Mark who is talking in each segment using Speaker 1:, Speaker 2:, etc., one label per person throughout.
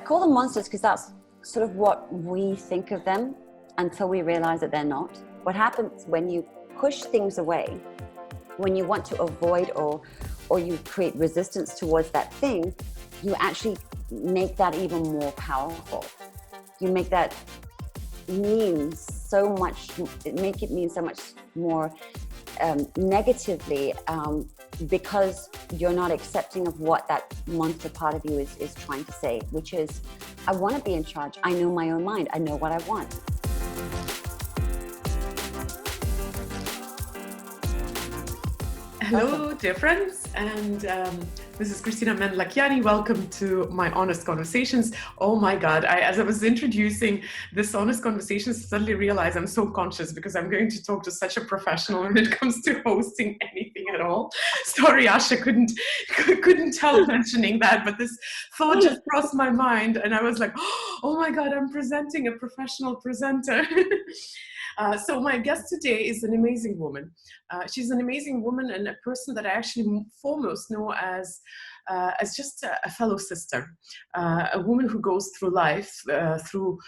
Speaker 1: call them monsters because that's sort of what we think of them until we realize that they're not. What happens when you push things away, when you want to avoid or you create resistance towards that thing, you actually make that even more powerful. You make that mean so much, make it mean so much more negatively because you're not accepting of what that monster part of you is trying to say, which is, I want to be in charge. I know my own mind. I know what I want.
Speaker 2: Hello, dear friends, and this is Kristina Mand-Lakhiani. Welcome to my Honest Conversations. Oh my God, as I was introducing this Honest Conversations, I suddenly realized I'm so conscious because I'm going to talk to such a professional when it comes to hosting anything at all. Sorry, Asha, couldn't help mentioning that, but this thought just crossed my mind, and I was like, oh my God, I'm presenting a professional presenter. So my guest today is an amazing woman. She's an amazing woman and a person that I actually foremost know as just a fellow sister, a woman who goes through life through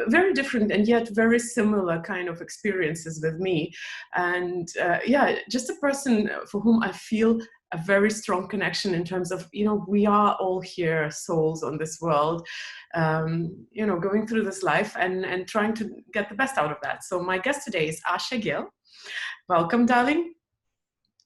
Speaker 2: very different and yet very similar kind of experiences with me. And just a person for whom I feel a very strong connection in terms of, we are all here souls on this world, going through this life and trying to get the best out of that. So my guest today is Asha Gill. Welcome, darling.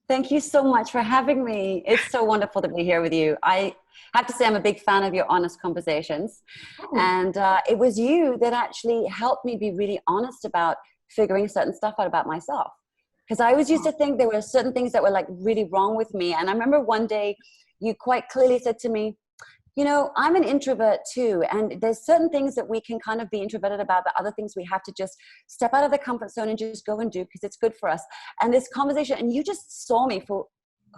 Speaker 1: Thank you so much for having me. It's so wonderful to be here with you. I have to say I'm a big fan of your honest conversations. Oh. And it was you that actually helped me be really honest about figuring certain stuff out about myself. Because I always used to think there were certain things that were like really wrong with me. And I remember one day you quite clearly said to me, I'm an introvert too. And there's certain things that we can kind of be introverted about, but other things we have to just step out of the comfort zone and just go and do because it's good for us. And this conversation, and you just saw me for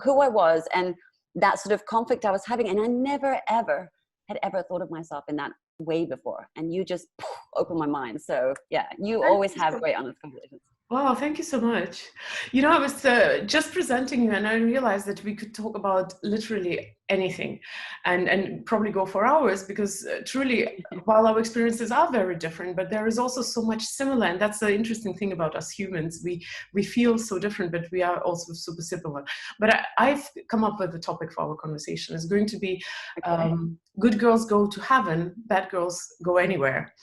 Speaker 1: who I was and that sort of conflict I was having. And I never, ever had ever thought of myself in that way before. And you just opened my mind. So yeah, you always have great honest conversations.
Speaker 2: Wow, thank you so much. I was just presenting you and I realized that we could talk about literally anything and probably go for hours because truly, while our experiences are very different, but there is also so much similar. And that's the interesting thing about us humans. We feel so different, but we are also super similar. But I've come up with the topic for our conversation. It's going to be good girls go to heaven, bad girls go anywhere.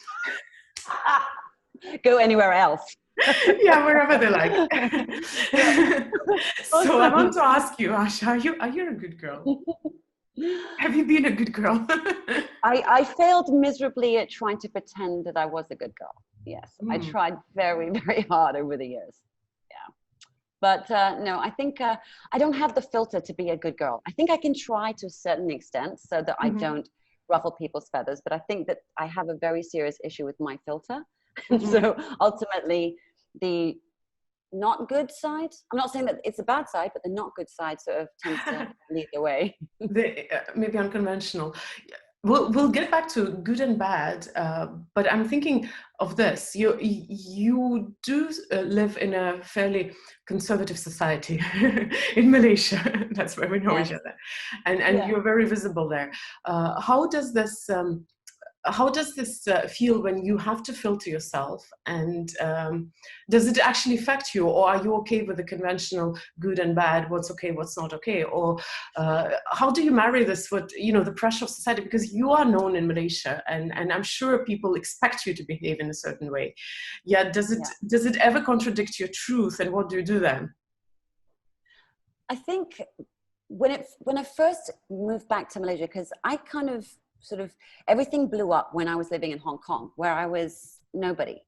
Speaker 1: Go anywhere else.
Speaker 2: Yeah, wherever they like. So I want to ask you, Asha, are you a good girl? Have you been a good girl?
Speaker 1: I failed miserably at trying to pretend that I was a good girl. Yes, I tried very, very hard over the years. Yeah, but no, I think I don't have the filter to be a good girl. I think I can try to a certain extent so that I don't ruffle people's feathers, but I think that I have a very serious issue with my filter. And so ultimately the not good side, I'm not saying that it's a bad side, but the not good side sort of tends to lead the way.
Speaker 2: Maybe unconventional. We'll get back to good and bad, but I'm thinking of this. You do live in a fairly conservative society in Malaysia. That's where we know each other. And you're very visible there. How does this feel when you have to filter yourself, and does it actually affect you, or are you okay with the conventional good and bad, what's okay, what's not okay, or how do you marry this with the pressure of society, because you are known in Malaysia and I'm sure people expect you to behave in a certain way. Does it ever contradict your truth, and what do you do then?
Speaker 1: I think when I first moved back to Malaysia, because I kind of sort of everything blew up when I was living in Hong Kong, where I was nobody.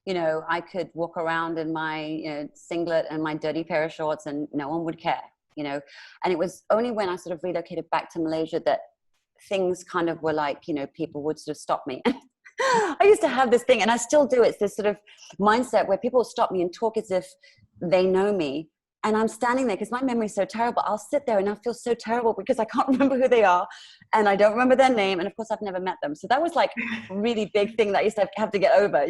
Speaker 1: I could walk around in my singlet and my dirty pair of shorts and no one would care, and it was only when I sort of relocated back to Malaysia that things kind of were like, people would sort of stop me. I used to have this thing, and I still do. It's this sort of mindset where people stop me and talk as if they know me. And I'm standing there because my memory is so terrible. I'll sit there and I feel so terrible because I can't remember who they are and I don't remember their name. And of course, I've never met them. So that was like a really big thing that I used to have to get over,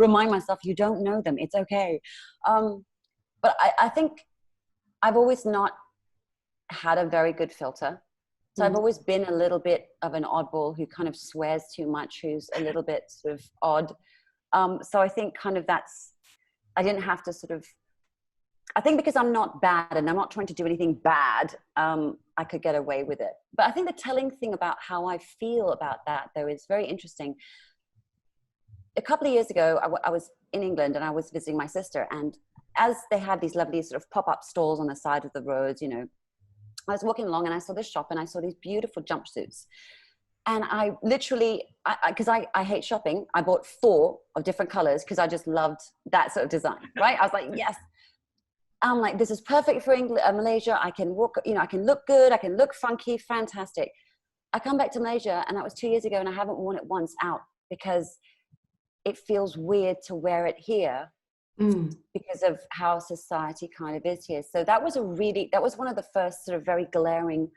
Speaker 1: remind myself, you don't know them. It's okay. But I think I've always not had a very good filter. So I've always been a little bit of an oddball who kind of swears too much, who's a little bit sort of odd. So I think kind of I didn't have to sort of, I think because I'm not bad and I'm not trying to do anything bad, I could get away with it. But I think the telling thing about how I feel about that, though, is very interesting. A couple of years ago, I was in England and I was visiting my sister. And as they have these lovely sort of pop-up stalls on the side of the roads, you know, I was walking along and I saw this shop and I saw these beautiful jumpsuits. And I literally, because I hate shopping, I bought 4 of different colors because I just loved that sort of design, right? I was like, yes. I'm like, this is perfect for Malaysia. I can walk, you know, I can look good. I can look funky, fantastic. I come back to Malaysia and that was 2 years ago and I haven't worn it once out because it feels weird to wear it here because of how society kind of is here. So that was one of the first sort of very glaring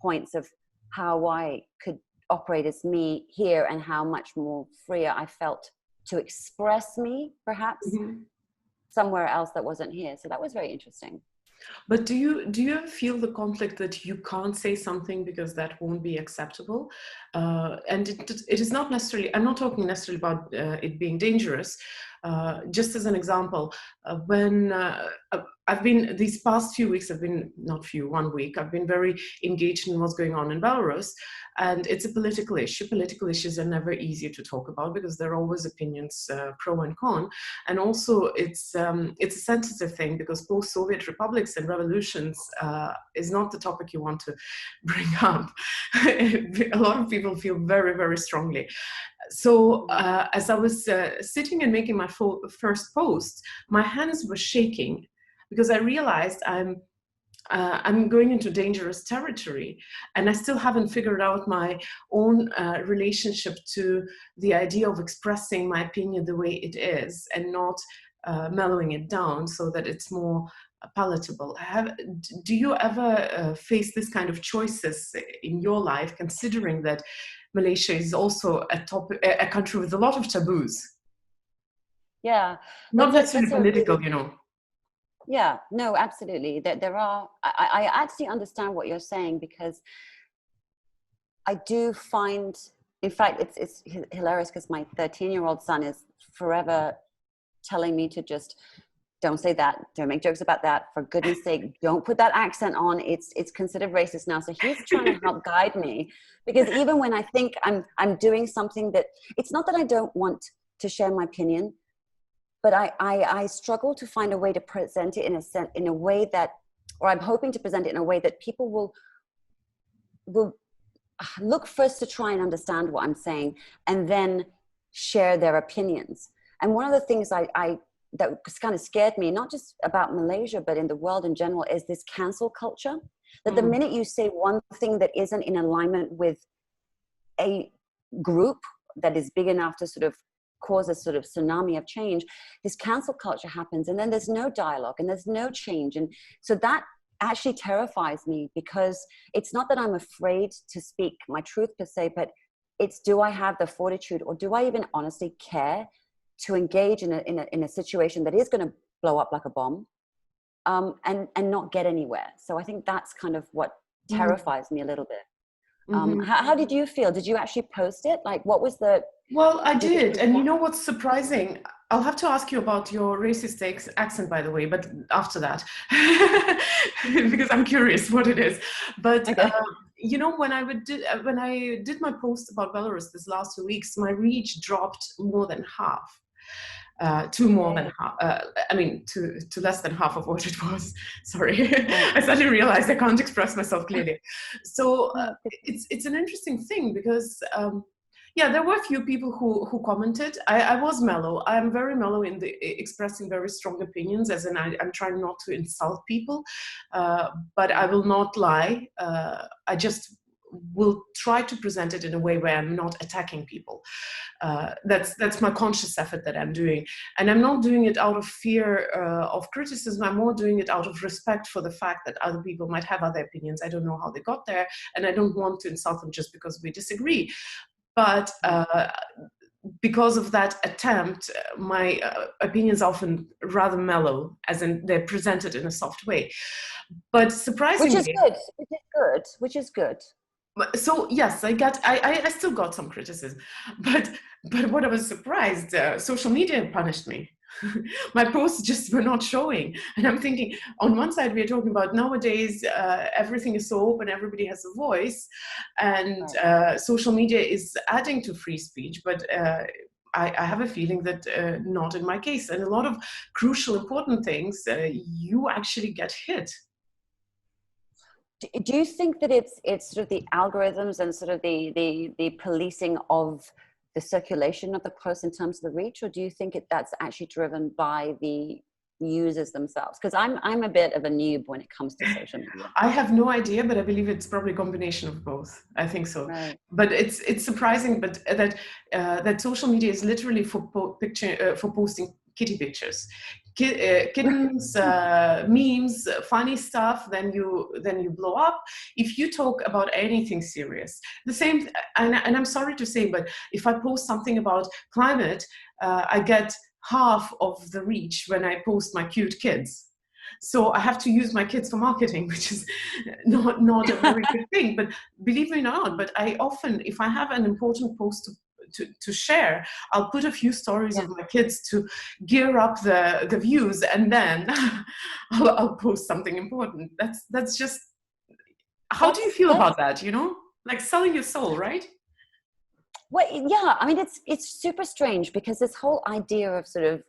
Speaker 1: points of how I could operate as me here and how much more freer I felt to express me perhaps somewhere else that wasn't here. So that was very interesting.
Speaker 2: But do you ever feel the conflict that you can't say something because that won't be acceptable? And it is not necessarily, I'm not talking necessarily about it being dangerous. Just as an example, when I've been, these past few weeks, I've been, not few, 1 week, I've been very engaged in what's going on in Belarus. And it's a political issue. Political issues are never easy to talk about because there are always opinions pro and con. And also it's a sensitive thing because post-Soviet republics and revolutions is not the topic you want to bring up. A lot of people feel very, very strongly. So as I was sitting and making my first post, my hands were shaking because I realized I'm going into dangerous territory and I still haven't figured out my own relationship to the idea of expressing my opinion the way it is and not mellowing it down so that it's more palatable. Do you ever face this kind of choices in your life, considering that Malaysia is also a country with a lot of taboos?
Speaker 1: Yeah.
Speaker 2: Not necessarily political, you know.
Speaker 1: Yeah, no, absolutely. There are, I actually understand what you're saying because I do find, in fact, it's hilarious because my 13-year-old son is forever telling me to just don't say that, don't make jokes about that, for goodness sake, don't put that accent on, it's considered racist now. So he's trying to help guide me because even when I think I'm doing something that, it's not that I don't want to share my opinion, but I struggle to find a way to present it in a way that, or I'm hoping to present it in a way that people will look first to try and understand what I'm saying and then share their opinions. And one of the things that kind of scared me, not just about Malaysia, but in the world in general, is this cancel culture. That the minute you say one thing that isn't in alignment with a group that is big enough to sort of cause a sort of tsunami of change, this cancel culture happens and then there's no dialogue and there's no change. And so that actually terrifies me because it's not that I'm afraid to speak my truth per se, but it's, do I have the fortitude or do I even honestly care to engage in a situation that is going to blow up like a bomb and not get anywhere? So I think that's kind of what terrifies me a little bit. How did you feel? Did you actually post it? Like, what was the...
Speaker 2: Well, I did. And you know what's surprising? I'll have to ask you about your racist accent, by the way, but after that, because I'm curious what it is. But,
Speaker 1: okay.
Speaker 2: You know, when I did my post about Belarus this last 2 weeks, my reach dropped more than half. To more than half, to less than half of what it was. Sorry, I suddenly realized I can't express myself clearly. So it's an interesting thing because, yeah, there were a few people who commented. I was mellow. I'm very mellow in expressing very strong opinions, as in I'm trying not to insult people, but I will not lie. I just will try to present it in a way where I'm not attacking people. That's my conscious effort that I'm doing. And I'm not doing it out of fear of criticism. I'm more doing it out of respect for the fact that other people might have other opinions. I don't know how they got there, and I don't want to insult them just because we disagree. But because of that attempt, my opinions are often rather mellow, as in they're presented in a soft way. But surprisingly...
Speaker 1: Which is good.
Speaker 2: So yes, I still got some criticism, but what I was surprised, social media punished me. My posts just were not showing, and I'm thinking, on one side we are talking about nowadays everything is so open, everybody has a voice, and
Speaker 1: Right.
Speaker 2: social media is adding to free speech, but I have a feeling that not in my case, and a lot of crucial important things you actually get hit.
Speaker 1: Do you think that it's sort of the algorithms and sort of the policing of the circulation of the post in terms of the reach, or do you think that's actually driven by the users themselves? Because I'm a bit of a noob when it comes to social media.
Speaker 2: I have no idea, but I believe it's probably a combination of both. I think so.
Speaker 1: Right.
Speaker 2: But it's surprising, but that social media is literally for for posting kitty pictures, kittens, memes, funny stuff. Then you blow up. If you talk about anything serious, the same. And I'm sorry to say, but if I post something about climate, I get half of the reach when I post my cute kids. So I have to use my kids for marketing, which is not a very good thing. But believe me or not, but I often, if I have an important post to share, I'll put a few stories
Speaker 1: Yeah.
Speaker 2: of my kids to gear up the views, and then I'll post something important. That's just, how do you feel
Speaker 1: That's
Speaker 2: about that? Like selling your soul, right?
Speaker 1: well, yeah. I mean, it's super strange because this whole idea of sort of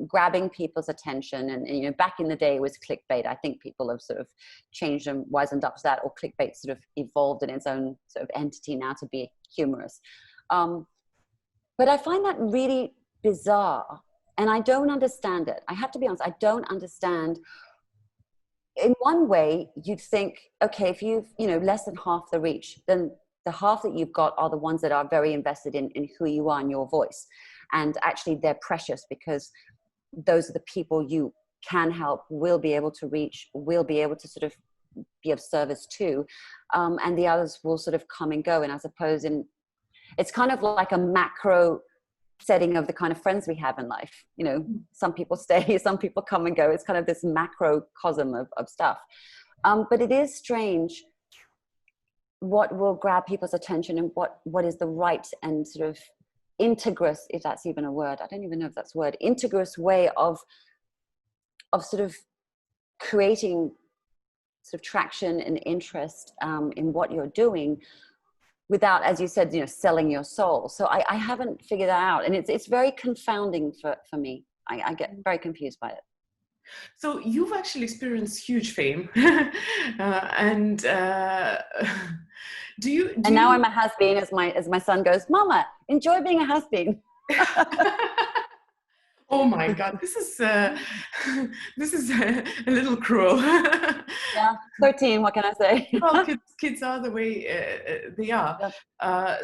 Speaker 1: grabbing people's attention, and back in the day it was clickbait. I think people have sort of changed and wisened up to that, or clickbait sort of evolved in its own sort of entity now to be humorous. But I find that really bizarre, and I don't understand it. I have to be honest. I don't understand. In one way, you'd think, okay, if you've less than half the reach, then the half that you've got are the ones that are very invested in who you are and your voice. And actually they're precious because those are the people you can help, will be able to reach, will be able to sort of be of service to. And the others will sort of come and go. And I suppose it's kind of like a macro setting of the kind of friends we have in life. Some people stay, some people come and go. It's kind of this macrocosm of stuff. But it is strange what will grab people's attention and what is the right and sort of integrous, if that's even a word, I don't even know if that's a word, integrous way of sort of creating sort of traction and interest in what you're doing without, as you said, selling your soul. So I haven't figured that out, and it's very confounding for me. I get very confused by it.
Speaker 2: So you've actually experienced huge fame, and
Speaker 1: and now I'm a has-been, as my son goes, Mama, enjoy being a has-been.
Speaker 2: Oh my God, this is a little cruel.
Speaker 1: Yeah, 13. What can I say?
Speaker 2: Well, kids are the way they are.
Speaker 1: Yep.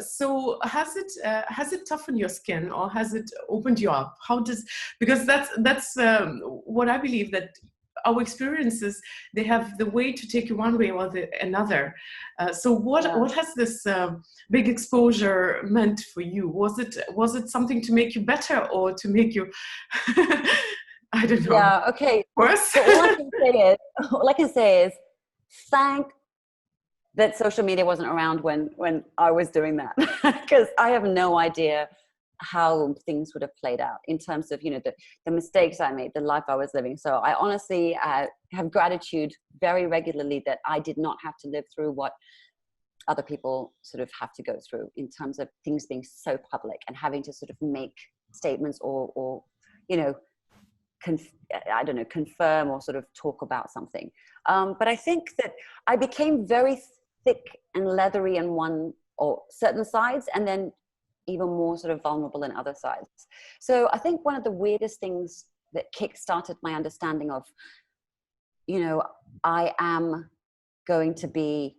Speaker 2: So has it toughened your skin, or has it opened you up? Because that's what I believe, that our experiences, they have the way to take you one way or another. So what has this big exposure meant for you? Was it something to make you better, or to make you I don't know.
Speaker 1: Yeah. Okay.
Speaker 2: Worse?
Speaker 1: So all I can say is thank that social media wasn't around when I was doing that, because I have no idea how things would have played out in terms of the mistakes I made, the life I was living. So I honestly have gratitude very regularly that I did not have to live through what other people sort of have to go through in terms of things being so public and having to sort of make statements or I don't know, confirm or sort of talk about something. But I think that I became very thick and leathery in one or certain sides, and then even more sort of vulnerable in other sides. So I think one of the weirdest things that kick-started my understanding of, I am going to be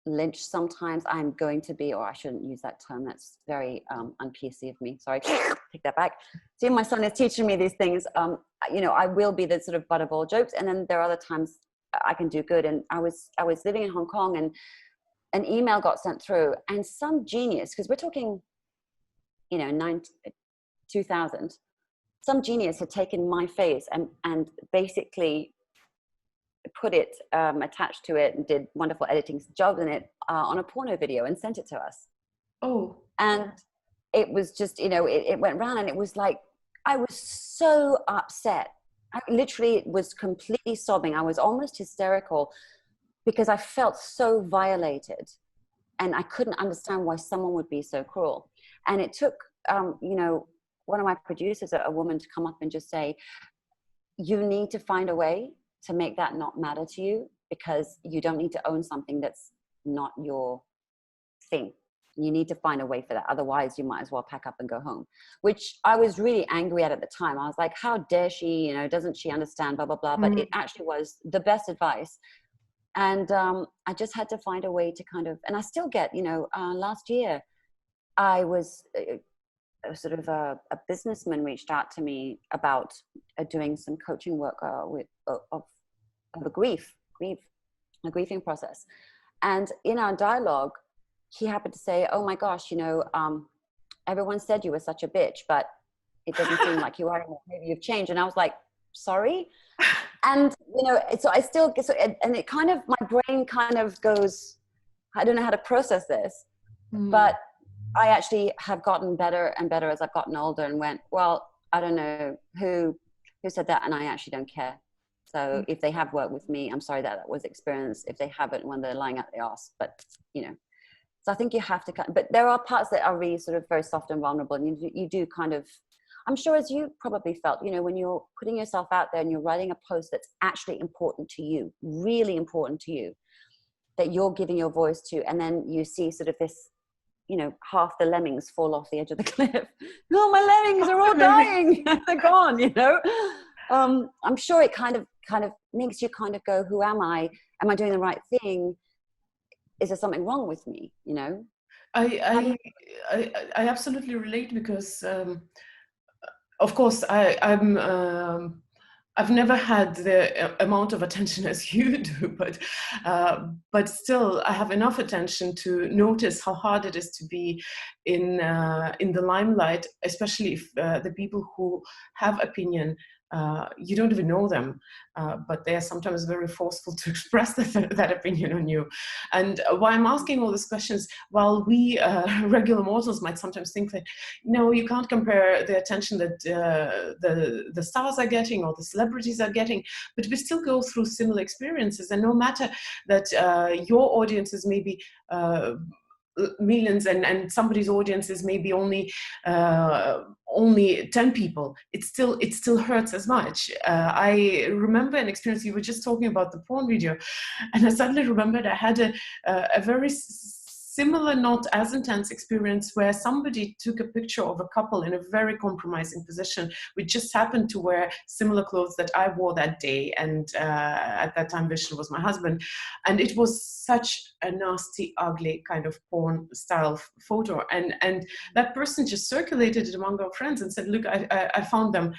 Speaker 1: lynched sometimes. I'm going to be, or I shouldn't use that term. That's very un-PC of me. Sorry, take that back. See, my son is teaching me these things. I will be the sort of butt of all jokes. And then there are other times I can do good. And I was living in Hong Kong, and an email got sent through, and some genius, because we're talking, 2000, some genius had taken my face and basically put it, attached to it, and did wonderful editing jobs in it on a porno video and sent it to us.
Speaker 2: Oh.
Speaker 1: And it was just, you know, it went round, and it was like, I was so upset. I literally was completely sobbing. I was almost hysterical because I felt so violated, and I couldn't understand why someone would be so cruel. And it took, you know, one of my producers, a woman, to come up and just say, you need to find a way to make that not matter to you, because you don't need to own something that's not your thing. You need to find a way for that. Otherwise, you might as well pack up and go home, which I was really angry at the time. I was like, how dare she, you know, doesn't she understand, blah, blah, blah. But it actually was the best advice. And I just had to find a way to kind of, and I still get, you know, last year, I was sort of a businessman reached out to me about doing some coaching work of a grieving process. And in our dialogue, he happened to say, oh my gosh, you know, everyone said you were such a bitch, but it doesn't seem like you are anymore. Maybe you've changed. And I was like, sorry. And, you know, so I still get, and it kind of, my brain kind of goes, I don't know how to process this, but I actually have gotten better and better as I've gotten older, and went, well, I don't know who said that, and I actually don't care. So if they have worked with me, I'm sorry that was experienced. If they haven't, when they're lying out the arse, but, you know. So I think you have to, but there are parts that are really sort of very soft and vulnerable, and you do kind of, I'm sure, as you probably felt, you know, when you're putting yourself out there and you're writing a post that's actually important to you, really important to you, that you're giving your voice to, and then you see sort of this, you know, half the lemmings fall off the edge of the cliff. No, my lemmings are all dying. They're gone, you know. I'm sure it kind of makes you kind of go, who am I? Am I doing the right thing? Is there something wrong with me? You know?
Speaker 2: I absolutely relate, because of course I've never had the amount of attention as you do, but still I have enough attention to notice how hard it is to be in the limelight, especially if the people who have opinion, you don't even know them, but they are sometimes very forceful to express that opinion on you. And why I'm asking all these questions, while we regular mortals might sometimes think that, no, you can't compare the attention that the stars are getting or the celebrities are getting, but we still go through similar experiences. And no matter that your audiences may be millions and somebody's audience is maybe only 10 people, it still hurts as much. I remember an experience, you were just talking about the porn video, and I suddenly remembered I had a very similar, not as intense experience, where somebody took a picture of a couple in a very compromising position. We just happened to wear similar clothes that I wore that day, and at that time Vishnu was my husband, and it was such a nasty, ugly kind of porn style photo, and that person just circulated it among our friends and said, look, I found them,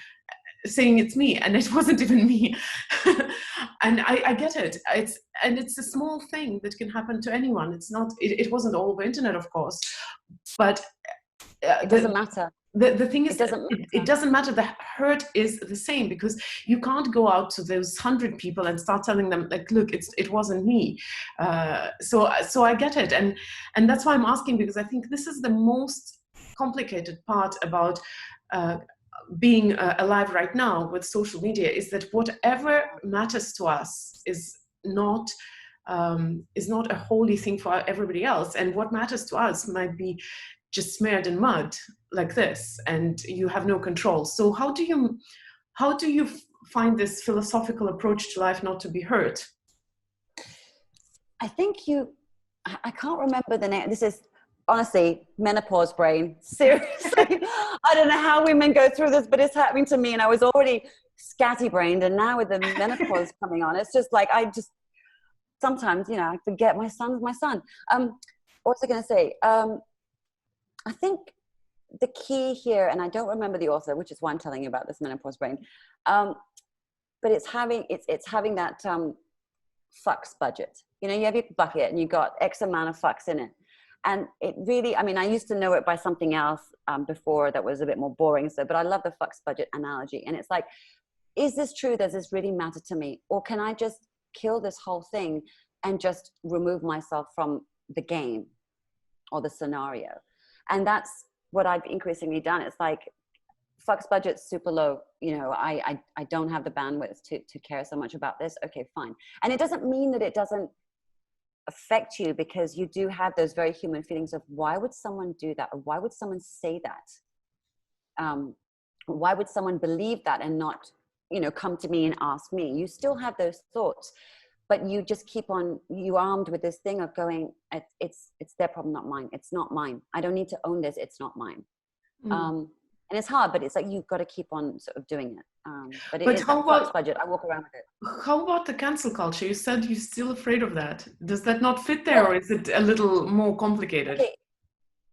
Speaker 2: saying it's me, and it wasn't even me. And I get it. It's a small thing that can happen to anyone. It's not. It wasn't all over internet, of course, but
Speaker 1: it doesn't matter.
Speaker 2: The thing is,
Speaker 1: it doesn't matter.
Speaker 2: The hurt is the same, because you can't go out to those 100 people and start telling them, like, look, it wasn't me. So I get it, and that's why I'm asking, because I think this is the most complicated part about being alive right now with social media, is that whatever matters to us is not a holy thing for everybody else, and what matters to us might be just smeared in mud like this, and you have no control. So how do you find this philosophical approach to life not to be hurt?
Speaker 1: I think I can't remember the name. This is honestly menopause brain. Seriously. I don't know how women go through this, but it's happening to me, and I was already scatty-brained, and now with the menopause coming on, it's just like, I just sometimes, you know, I forget my son's my son. What was I going to say? I think the key here, and I don't remember the author, which is why I'm telling you about this menopause brain, but it's having that fucks budget. You know, you have your bucket and you got X amount of fucks in it. And it really, I mean, I used to know it by something else before that was a bit more boring. So, but I love the fucks budget analogy. And it's like, is this true? Does this really matter to me? Or can I just kill this whole thing and just remove myself from the game or the scenario. And that's what I've increasingly done. It's like, Fuck's budget's super low. You know, I don't have the bandwidth to care so much about this. Okay, fine. And it doesn't mean that it doesn't affect you, because you do have those very human feelings of, why would someone do that? Or why would someone say that? Why would someone believe that and not, you know, come to me and ask me? You still have those thoughts, but you just keep on, you armed with this thing of going, it's their problem, not mine. It's not mine. I don't need to own this. It's not mine. And it's hard, but it's like, you've got to keep on sort of doing it. But it is
Speaker 2: how
Speaker 1: that Fuck's budget. I walk around with it.
Speaker 2: How about the cancel culture? You said you're still afraid of that. Does that not fit there, or is it a little more complicated?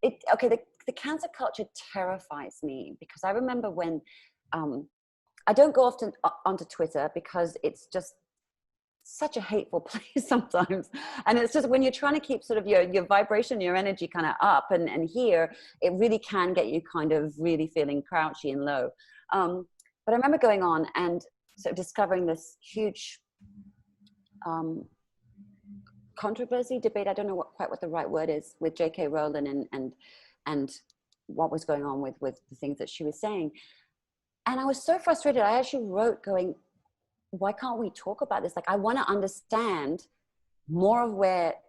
Speaker 1: The cancel culture terrifies me, because I remember when I don't go often onto Twitter, because it's just such a hateful place sometimes. And it's just, when you're trying to keep sort of your vibration, your energy kind of up, and here, it really can get you kind of really feeling crouchy and low. But I remember going on and sort of discovering this huge controversy, debate, I don't know quite what the right word is, with J.K. Rowling and what was going on with the things that she was saying. And I was so frustrated. I actually wrote going, why can't we talk about this? Like, I want to understand more of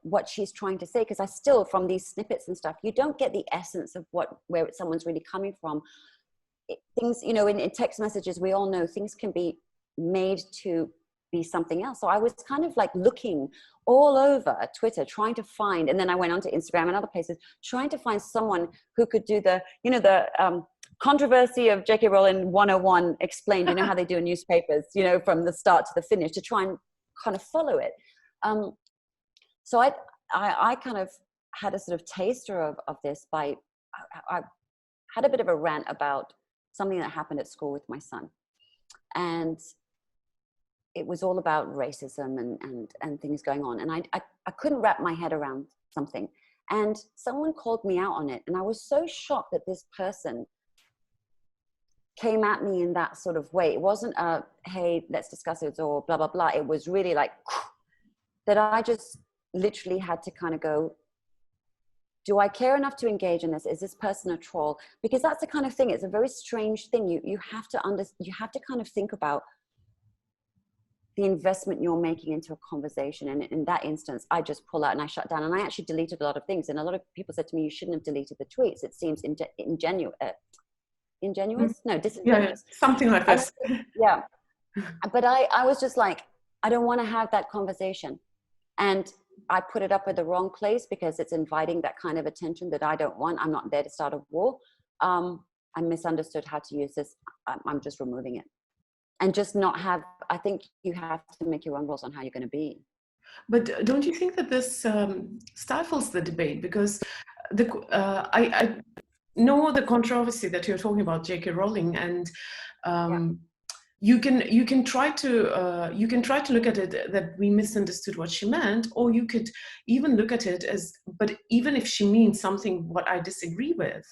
Speaker 1: what she's trying to say, because I still, from these snippets and stuff, you don't get the essence of where someone's really coming from. Things, you know, in text messages, we all know things can be made to be something else. So I was kind of like looking all over Twitter, trying to find, and then I went onto Instagram and other places, trying to find someone who could do the controversy of J.K. Rowling 101 explained, you know how they do in newspapers, you know, from the start to the finish, to try and kind of follow it. So I kind of had a sort of taster of this by, I had a bit of a rant about something that happened at school with my son. And it was all about racism and things going on. And I couldn't wrap my head around something. And someone called me out on it. And I was so shocked that this person came at me in that sort of way. It wasn't a, hey, let's discuss it, or blah, blah, blah. It was really like, that I just literally had to kind of go, do I care enough to engage in this? Is this person a troll? Because that's the kind of thing, it's a very strange thing. You have to kind of think about the investment you're making into a conversation. And in that instance, I just pull out and I shut down, and I actually deleted a lot of things. And a lot of people said to me, you shouldn't have deleted the tweets. It seems disingenuous? No, disingenuous.
Speaker 2: Yeah, something like this.
Speaker 1: Yeah. But I was just like, I don't want to have that conversation. And I put it up at the wrong place, because it's inviting that kind of attention that I don't want. I'm not there to start a war. I misunderstood how to use this. I'm just removing it. And just not have, I think you have to make your own rules on how you're going to be.
Speaker 2: But don't you think that this stifles the debate? Because I know the controversy that you're talking about, J.K. Rowling, and you can try to look at it that we misunderstood what she meant, or you could even look at it as, but even if she means something what I disagree with,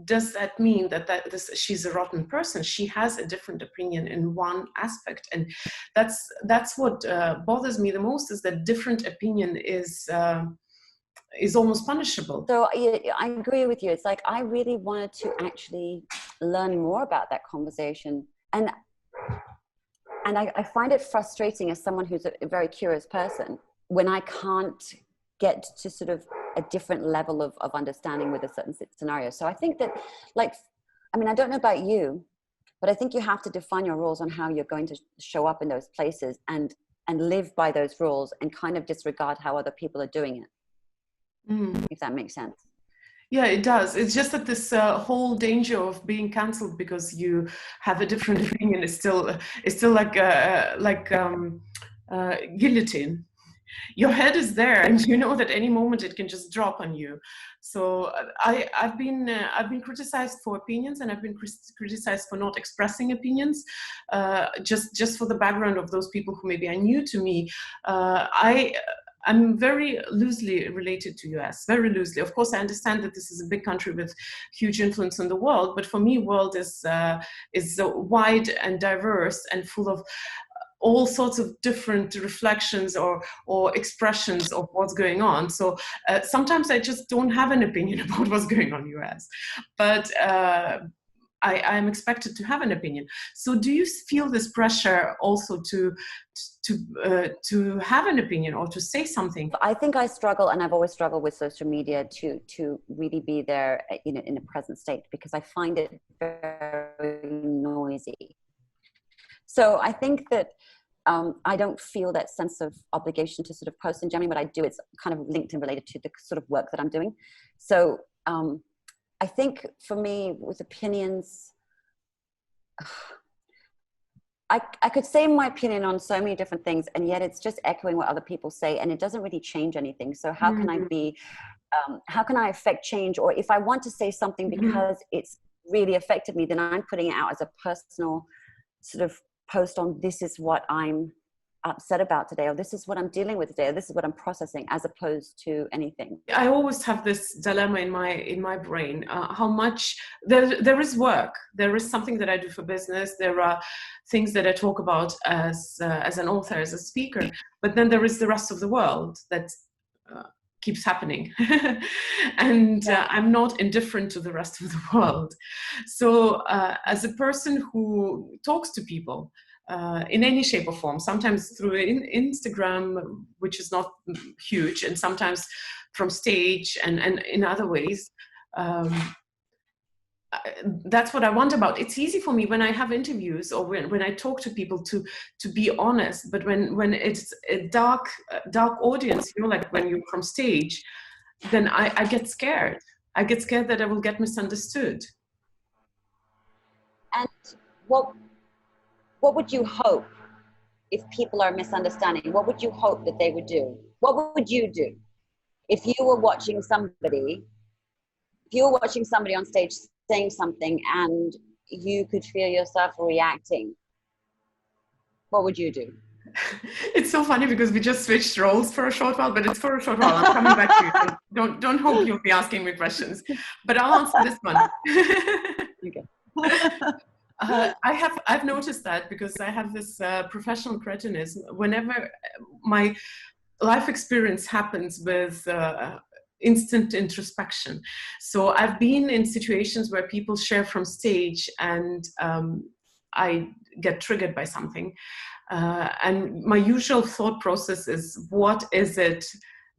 Speaker 2: does that mean that she's a rotten person? She has a different opinion in one aspect, and that's what bothers me the most, is that different opinion is almost punishable.
Speaker 1: So I agree with you. It's like, I really wanted to actually learn more about that conversation, and I find it frustrating as someone who's a very curious person, when I can't get to sort of a different level of understanding with a certain scenario. So I think that, like, I mean, I don't know about you, but I think you have to define your rules on how you're going to show up in those places, and live by those rules, and kind of disregard how other people are doing it. If that makes sense.
Speaker 2: Yeah, it does. It's just that this whole danger of being cancelled because you have a different opinion is still like guillotine. Your head is there, and you know that any moment it can just drop on you. So I've been criticized for opinions, and I've been criticized for not expressing opinions. Just for the background of those people who maybe are new to me, I'm very loosely related to US, very loosely. Of course, I understand that this is a big country with huge influence on the world, but for me, world is wide and diverse and full of all sorts of different reflections or expressions of what's going on. So sometimes I just don't have an opinion about what's going on in the US, but I'm expected to have an opinion. So do you feel this pressure also to have an opinion or to say something?
Speaker 1: I think I struggle, and I've always struggled with social media to really be there, in a present state, because I find it very noisy. So I think that I don't feel that sense of obligation to sort of post in general, but I do. It's kind of linked and related to the sort of work that I'm doing. So I think for me, with opinions, I could say my opinion on so many different things, and yet it's just echoing what other people say, and it doesn't really change anything. So how can I be, how can I affect change? Or if I want to say something because it's really affected me, then I'm putting it out as a personal sort of post on, this is what I'm upset about today, or this is what I'm dealing with today, or this is what I'm processing, as opposed to anything.
Speaker 2: I always have this dilemma in my brain, how much there is work, there is something that I do for business, there are things that I talk about as an author, as a speaker, but then there is the rest of the world that keeps happening. And I'm not indifferent to the rest of the world. So as a person who talks to people in any shape or form, sometimes through Instagram, which is not huge, and sometimes from stage and in other ways, that's what I want about. It's easy for me when I have interviews or when I talk to people to be honest, but when it's a dark audience, like when you're from stage, then I get scared. I get scared that I will get misunderstood.
Speaker 1: And what would you hope if people are misunderstanding? What would you hope that they would do? What would you do if you were watching somebody on stage saying something and you could feel yourself reacting? What would you do?
Speaker 2: It's so funny because we just switched roles for a short while, but it's for a short while. I'm coming back to you. Don't hope you'll be asking me questions, but I'll answer this one.
Speaker 1: Okay.
Speaker 2: I've noticed that because I have this professional cretinism. Whenever my life experience happens with instant introspection. So I've been in situations where people share from stage and I get triggered by something. And my usual thought process is, what is it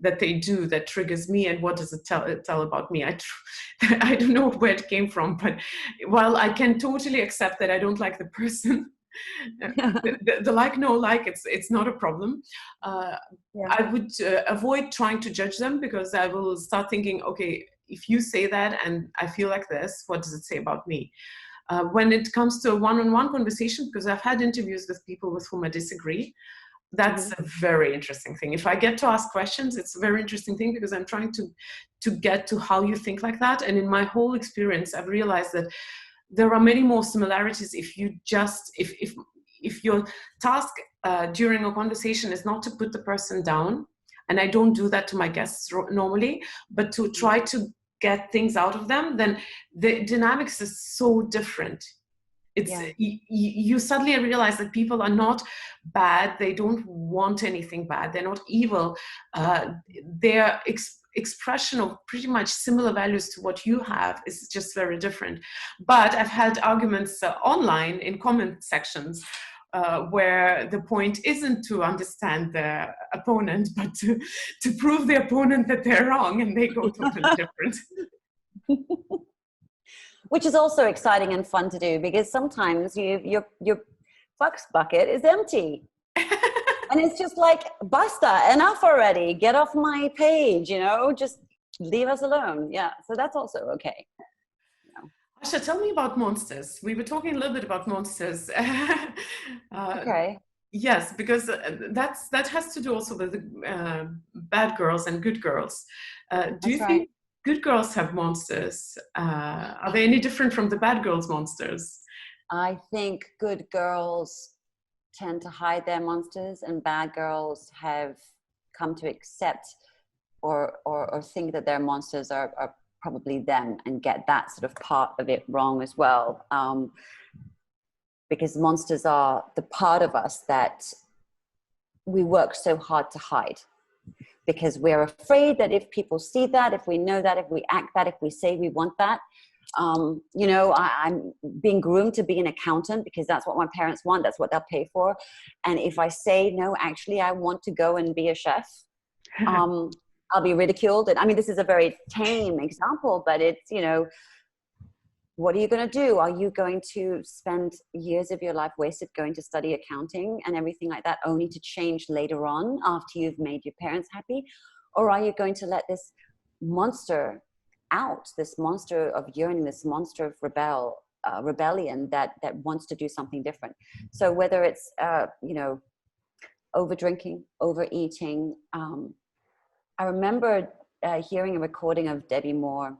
Speaker 2: that they do that triggers me, and what does it tell about me? I don't know where it came from, but while I can totally accept that I don't like the person, the like, no like, it's not a problem. I would avoid trying to judge them, because I will start thinking, okay, if you say that and I feel like this, what does it say about me? When it comes to a one-on-one conversation, because I've had interviews with people with whom I disagree, that's a very interesting thing. If I get to ask questions, it's a very interesting thing, because I'm trying to get to how you think like that. And in my whole experience, I've realized that there are many more similarities if you just, if your task during a conversation is not to put the person down, and I don't do that to my guests normally, but to try to get things out of them, then the dynamics is so different. It's you suddenly realize that people are not bad. They don't want anything bad. They're not evil. Their expression of pretty much similar values to what you have is just very different. But I've had arguments online in comment sections where the point isn't to understand the opponent, but to prove the opponent that they're wrong, and they go totally different.
Speaker 1: Which is also exciting and fun to do, because sometimes your fucks bucket is empty. And it's just like, basta, enough already. Get off my page, just leave us alone. Yeah, so that's also okay.
Speaker 2: Asha, tell me about monsters. We were talking a little bit about monsters.
Speaker 1: Okay.
Speaker 2: Yes, because that has to do also with bad girls and good girls. Do you think good girls have monsters? Are they any different from the bad girls' monsters?
Speaker 1: I think good girls tend to hide their monsters, and bad girls have come to accept or think that their monsters are probably them, and get that sort of part of it wrong as well. because monsters are the part of us that we work so hard to hide, because we're afraid that if people see that, if we know that, if we act that, if we say we want that, you know, I'm being groomed to be an accountant because that's what my parents want, that's what they'll pay for. And if I say, no, actually, I want to go and be a chef, I'll be ridiculed. And I mean, this is a very tame example, but it's, you know, what are you going to do? Are you going to spend years of your life wasted going to study accounting and everything like that, only to change later on after you've made your parents happy? Or are you going to let this monster out, this monster of yearning, this monster of rebellion that wants to do something different? So whether it's, you know, over drinking, overeating. I remember hearing a recording of Debbie Moore.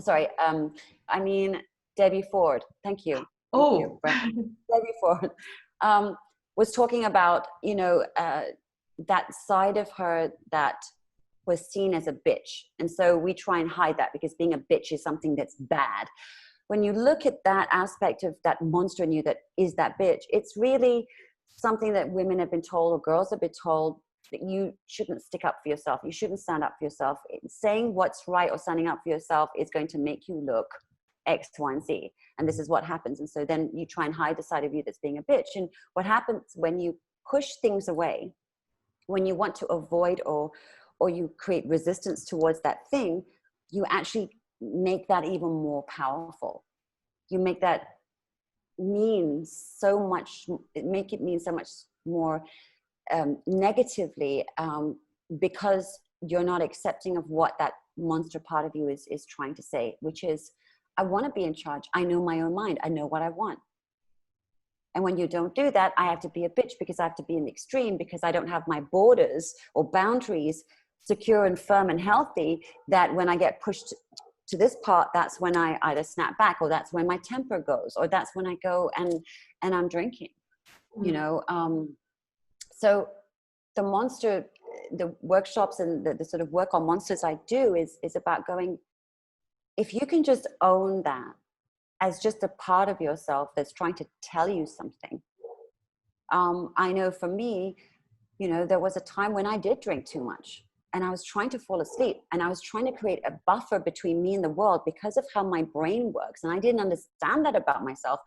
Speaker 1: Sorry, I mean Debbie Ford. Thank you. Thank you, Debbie Ford was talking about, you know, that side of her that was seen as a bitch, and so we try and hide that because being a bitch is something that's bad. When you look at that aspect of that monster in you that is that bitch, it's really something that women have been told, or girls have been told, that you shouldn't stick up for yourself. You shouldn't stand up for yourself. Saying what's right or standing up for yourself is going to make you look X, Y, and Z. And this is what happens. And so then you try and hide the side of you that's being a bitch. And what happens when you push things away, when you want to avoid or you create resistance towards that thing, you actually make that even more powerful. You make that mean so much, make it mean so much more negatively, because you're not accepting of what that monster part of you is trying to say, which is, I want to be in charge. I know my own mind. I know what I want. And when you don't do that, I have to be a bitch because I have to be in the extreme, because I don't have my borders or boundaries secure and firm and healthy, that when I get pushed to this part, that's when I either snap back, or that's when my temper goes, or that's when I go and I'm drinking, you know. So the monster, the workshops and the sort of work on monsters I do is about going, if you can just own that as just a part of yourself that's trying to tell you something. I know for me, you know, there was a time when I did drink too much and I was trying to fall asleep, and I was trying to create a buffer between me and the world because of how my brain works. And I didn't understand that about myself.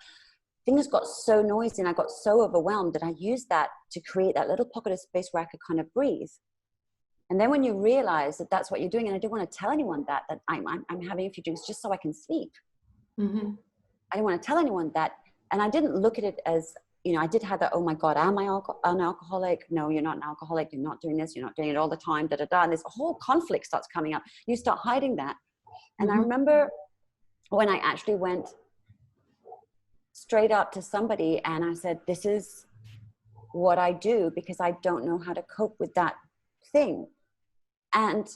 Speaker 1: Things got so noisy and I got so overwhelmed that I used that to create that little pocket of space where I could kind of breathe. And then when you realize that that's what you're doing, and I didn't want to tell anyone that I'm having a few drinks just so I can sleep. I didn't want to tell anyone that. And I didn't look at it as, you know, I did have that, oh my God, am I an alcoholic? No, you're not an alcoholic. You're not doing this. You're not doing it all the time, da, da, da. And this whole conflict starts coming up. You start hiding that. And I remember when I actually went straight up to somebody and I said, this is what I do because I don't know how to cope with that thing. And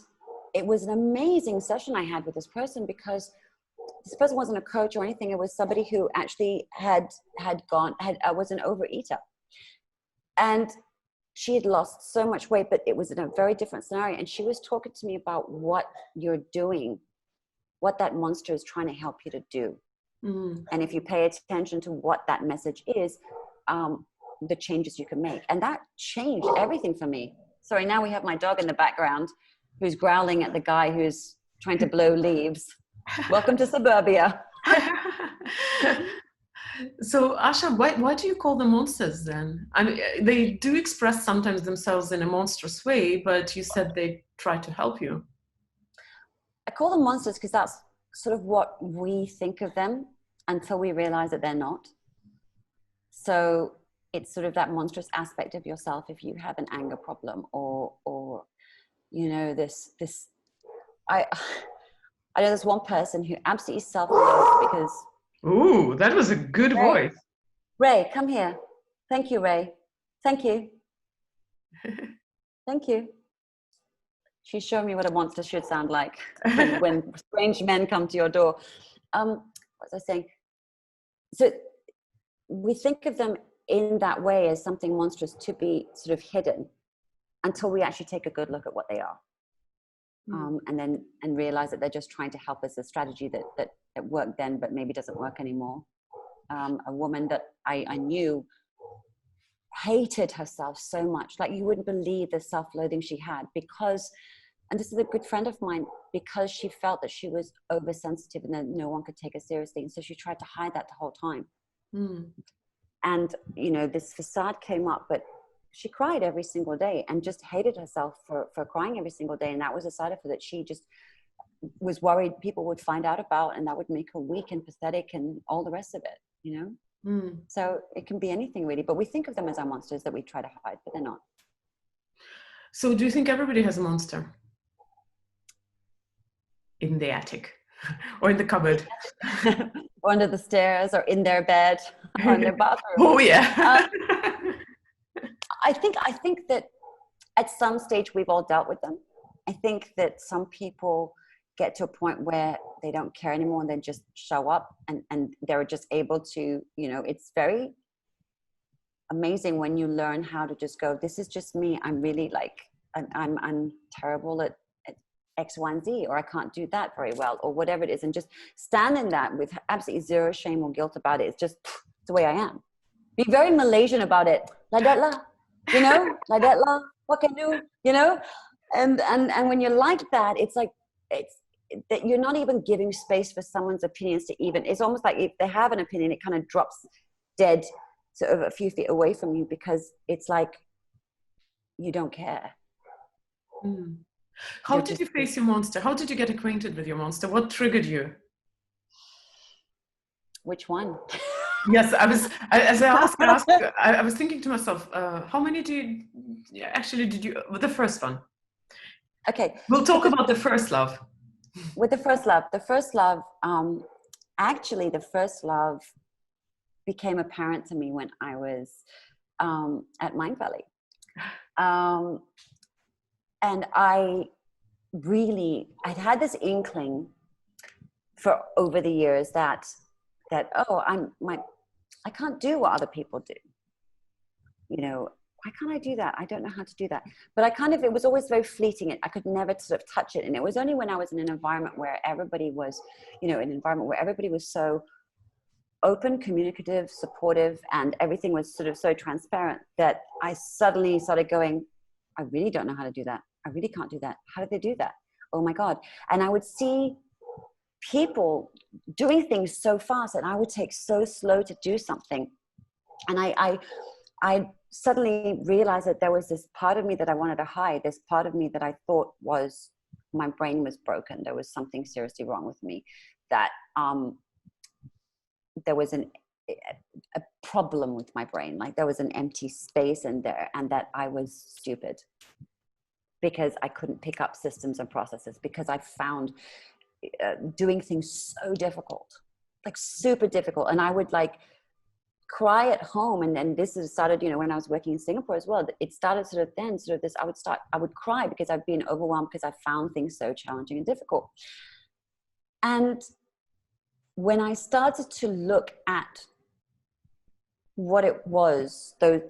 Speaker 1: it was an amazing session I had with this person, because this person wasn't a coach or anything. It was somebody who actually was an overeater. And she had lost so much weight, but it was in a very different scenario. And she was talking to me about what you're doing, what that monster is trying to help you to do. And if you pay attention to what that message is, the changes you can make. And that changed everything for me. Sorry, now we have my dog in the background who's growling at the guy who's trying to blow leaves. Welcome to suburbia.
Speaker 2: So Asha, why do you call them monsters then? I mean, they do express sometimes themselves in a monstrous way, but you said they try to help you.
Speaker 1: I call them monsters because that's sort of what we think of them until we realize that they're not. So it's sort of that monstrous aspect of yourself. If you have an anger problem or you know, I know there's one person who absolutely self-loathes because...
Speaker 2: Ooh, that was a good voice.
Speaker 1: Ray, come here. Thank you, Ray. Thank you. Thank you. She's showing me what a monster should sound like when strange men come to your door. What was I saying? So we think of them in that way as something monstrous to be sort of hidden until we actually take a good look at what they are. And realize that they're just trying to help us, a strategy that worked then but maybe doesn't work anymore. a woman that I knew hated herself so much. Like, you wouldn't believe the self-loathing she had because, and this is a good friend of mine, because she felt that she was oversensitive and that no one could take her seriously. And so she tried to hide that the whole time. And, you know, this facade came up, but she cried every single day and just hated herself for crying every single day. And that was a side of her that she just was worried people would find out about, and that would make her weak and pathetic and all the rest of it, you know? So it can be anything really, but we think of them as our monsters that we try to hide, but they're not.
Speaker 2: So do you think everybody has a monster? In the attic or in the cupboard?
Speaker 1: Or under the stairs, or in their bed, or in their bathroom.
Speaker 2: Oh yeah.
Speaker 1: I think that at some stage we've all dealt with them. I think that some people get to a point where they don't care anymore and they just show up and they're just able to, you know, it's very amazing when you learn how to just go, this is just me. I'm really like, I'm terrible at X, Y, and Z, or I can't do that very well, or whatever it is. And just stand in that with absolutely zero shame or guilt about it. It's just it's the way I am. Be very Malaysian about it. La dat la, you know, la dat la, what can do, you know? And when you're like that, it's like, it's that you're not even giving space for someone's opinions to even, it's almost like if they have an opinion, it kind of drops dead sort of a few feet away from you, because it's like, you don't care.
Speaker 2: How did you face your monster? How did you get acquainted with your monster? What triggered you?
Speaker 1: Which one?
Speaker 2: Yes, as I asked, I was thinking to myself, how many did you, the first one?
Speaker 1: Okay.
Speaker 2: We'll talk about the first love.
Speaker 1: With the first love, actually the first love became apparent to me when I was at Mind Valley. And I'd had this inkling for over the years that I can't do what other people do. You know, why can't I do that? I don't know how to do that. But it was always very fleeting. I could never sort of touch it. And it was only when I was in an environment where everybody was, so open, communicative, supportive, and everything was sort of so transparent that I suddenly started going, I really don't know how to do that. I really can't do that. How did they do that? Oh my God. And I would see people doing things so fast and I would take so slow to do something. And I suddenly realized that there was this part of me that I wanted to hide, this part of me that I thought was, my brain was broken. There was something seriously wrong with me, that there was a problem with my brain. Like there was an empty space in there, and that I was stupid because I couldn't pick up systems and processes, because I found doing things so difficult, like super difficult. And I would like cry at home. And then this has started, when I was working in Singapore as well, it started sort of this, I would cry because I've been overwhelmed because I found things so challenging and difficult. And when I started to look at what it was, the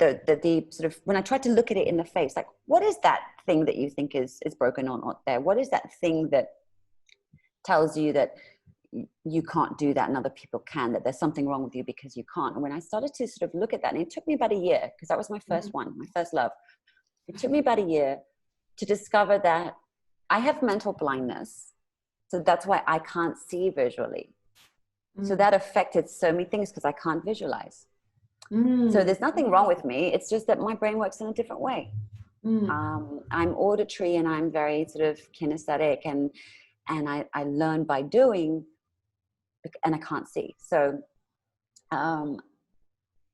Speaker 1: sort of, when I tried to look at it in the face, like, what is that thing that you think is broken or not there? What is that thing that tells you that you can't do that and other people can, that there's something wrong with you because you can't? And when I started to sort of look at that, and it took me about a year, because that was my first one, my first love. It took me about a year to discover that I have mental blindness. So that's why I can't see visually. So that affected so many things because I can't visualize. So there's nothing wrong with me. It's just that my brain works in a different way. I'm auditory and I'm very sort of kinesthetic, and I learn by doing, and I can't see. So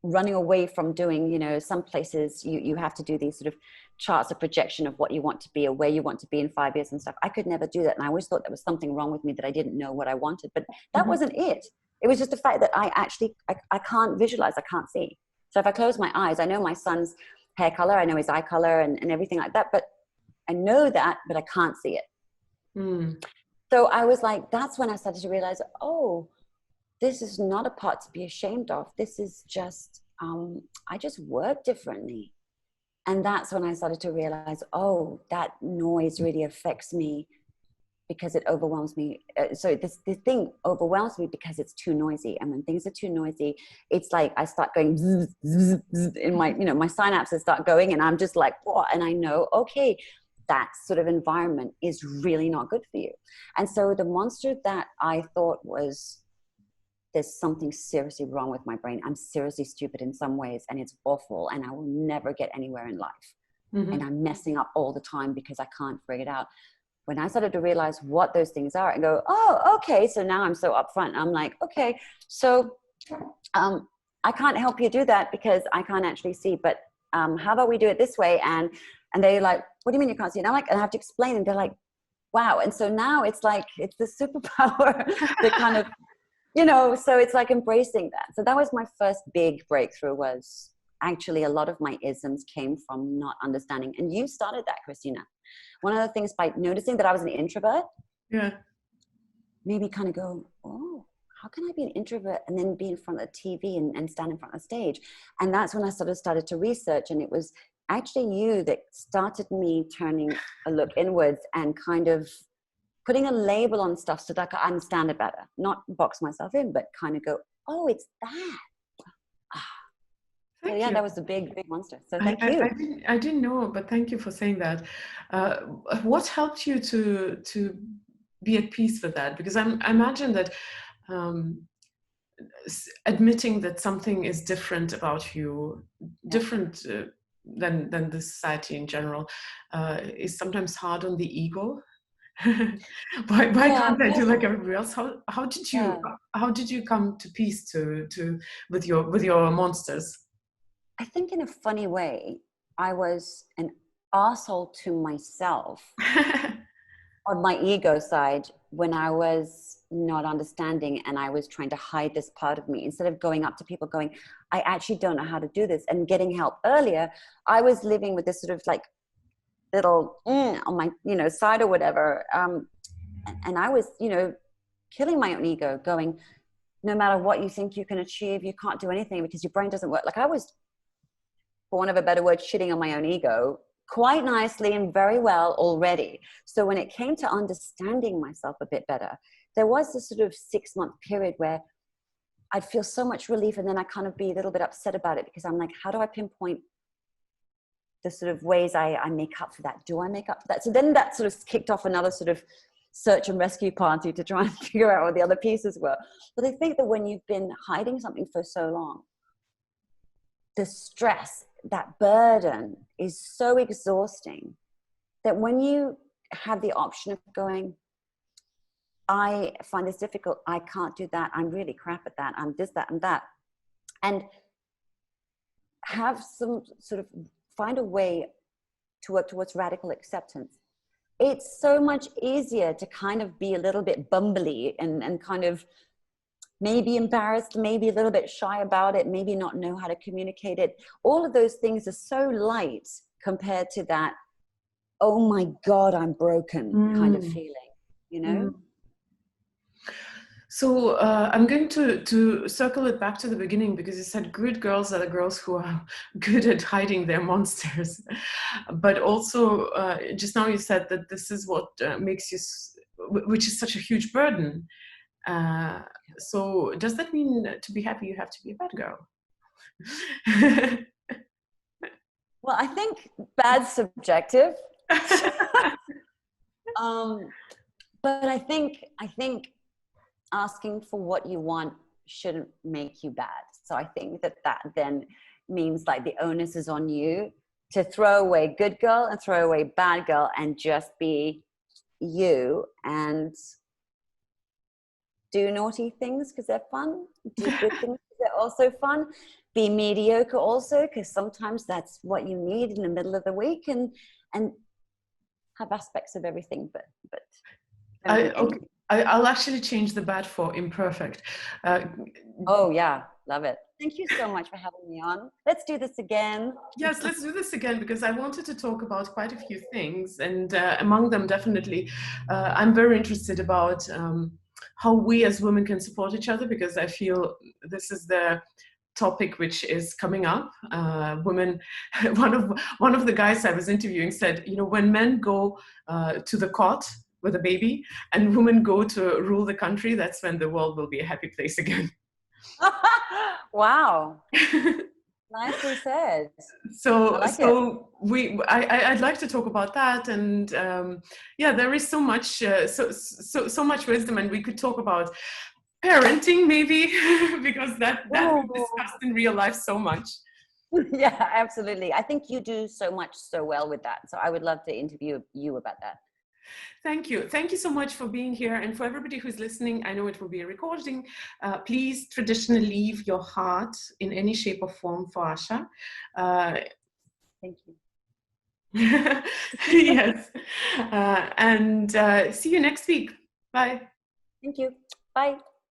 Speaker 1: running away from doing, some places you have to do these sort of charts of projection of what you want to be or where you want to be in 5 years and stuff. I could never do that. And I always thought there was something wrong with me, that I didn't know what I wanted, but that wasn't it. It was just the fact that I can't visualize, I can't see. So if I close my eyes, I know my son's hair color, I know his eye color and everything like that, but I know that, but I can't see it. So I was like, that's when I started to realize, oh, this is not a part to be ashamed of. This is just, I just work differently. And that's when I started to realize, oh, that noise really affects me because it overwhelms me. This thing overwhelms me because it's too noisy. And when things are too noisy, it's like I start going zzz, zzz, zzz, in my, my synapses start going, and I'm just like, what? And I know, okay, that sort of environment is really not good for you. And so the monster that I thought was, there's something seriously wrong with my brain, I'm seriously stupid in some ways, and it's awful, and I will never get anywhere in life. And I'm messing up all the time because I can't figure it out. When I started to realize what those things are and go, oh, okay. So now I'm so upfront. I'm like, okay, so I can't help you do that because I can't actually see, but how about we do it this way? And they're like, what do you mean you can't see? And I'm like, and I have to explain, and they're like, wow. And so now it's like, it's the superpower that kind of, so it's like embracing that. So that was my first big breakthrough, was actually a lot of my isms came from not understanding. And you started that, Kristina. One of the things, by noticing that I was an introvert, made me kind of go, oh, how can I be an introvert and then be in front of the TV and stand in front of the stage? And that's when I started to research. And it was actually you that started me turning a look inwards and kind of putting a label on stuff so that I could understand it better. Not box myself in, but kind of go, oh, it's that. So yeah, that was a big, big monster. So thank you.
Speaker 2: I didn't know, but thank you for saying that. What helped you to be at peace with that? Because I imagine that admitting that something is different about you, different than the society in general, is sometimes hard on the ego. Why can't I do like everybody else? How did you come to peace with your monsters?
Speaker 1: I think in a funny way, I was an arsehole to myself on my ego side when I was not understanding and I was trying to hide this part of me. Instead of going up to people going, I actually don't know how to do this, and getting help earlier, I was living with this sort of like little on my, side or whatever. And I was, killing my own ego, going, no matter what you think you can achieve, you can't do anything because your brain doesn't work. Like I was, for want of a better word, shitting on my own ego quite nicely and very well already. So when it came to understanding myself a bit better, there was this sort of 6-month period where I'd feel so much relief, and then I kind of be a little bit upset about it because I'm like, how do I pinpoint the sort of ways I make up for that? Do I make up for that? So then that sort of kicked off another sort of search and rescue party to try and figure out what the other pieces were. But I think that when you've been hiding something for so long, the stress, that burden is so exhausting that when you have the option of going, I find this difficult, I can't do that, I'm really crap at that, I'm this, that, and that, and have some sort of find a way to work towards radical acceptance, it's so much easier to kind of be a little bit bumbly and kind of maybe embarrassed, maybe a little bit shy about it, maybe not know how to communicate it. All of those things are so light compared to that, oh my God, I'm broken kind of feeling,
Speaker 2: So I'm going to circle it back to the beginning, because you said good girls are the girls who are good at hiding their monsters. But also just now you said that this is what makes you, which is such a huge burden. So does that mean to be happy you have to be a bad girl?
Speaker 1: Well, I think bad's subjective. But I think asking for what you want shouldn't make you bad. So I think that then means like the onus is on you to throw away good girl and throw away bad girl and just be you, and do naughty things because they're fun, do good things because they're also fun, be mediocre also because sometimes that's what you need in the middle of the week, and have aspects of everything, but
Speaker 2: okay. I'll actually change the bad for imperfect.
Speaker 1: Oh yeah, love it. Thank you so much for having me on. Let's do this again.
Speaker 2: Yes, let's do this again, because I wanted to talk about quite a few things, and among them definitely I'm very interested about how we as women can support each other, because I feel this is the topic which is coming up. Women, one of the guys I was interviewing said, when men go to the cot with a baby and women go to rule the country, that's when the world will be a happy place again.
Speaker 1: Wow. Nicely said.
Speaker 2: So,
Speaker 1: I like it.
Speaker 2: I'd like to talk about that, and yeah, there is so much, so much wisdom, and we could talk about parenting maybe, because that we've discussed in real life so much.
Speaker 1: Yeah, absolutely. I think you do so much so well with that. So I would love to interview you about that.
Speaker 2: Thank you. Thank you so much for being here. And for everybody who's listening, I know it will be a recording. Please traditionally leave your heart in any shape or form for Asha.
Speaker 1: Thank you.
Speaker 2: Yes. And see you next week. Bye.
Speaker 1: Thank you. Bye.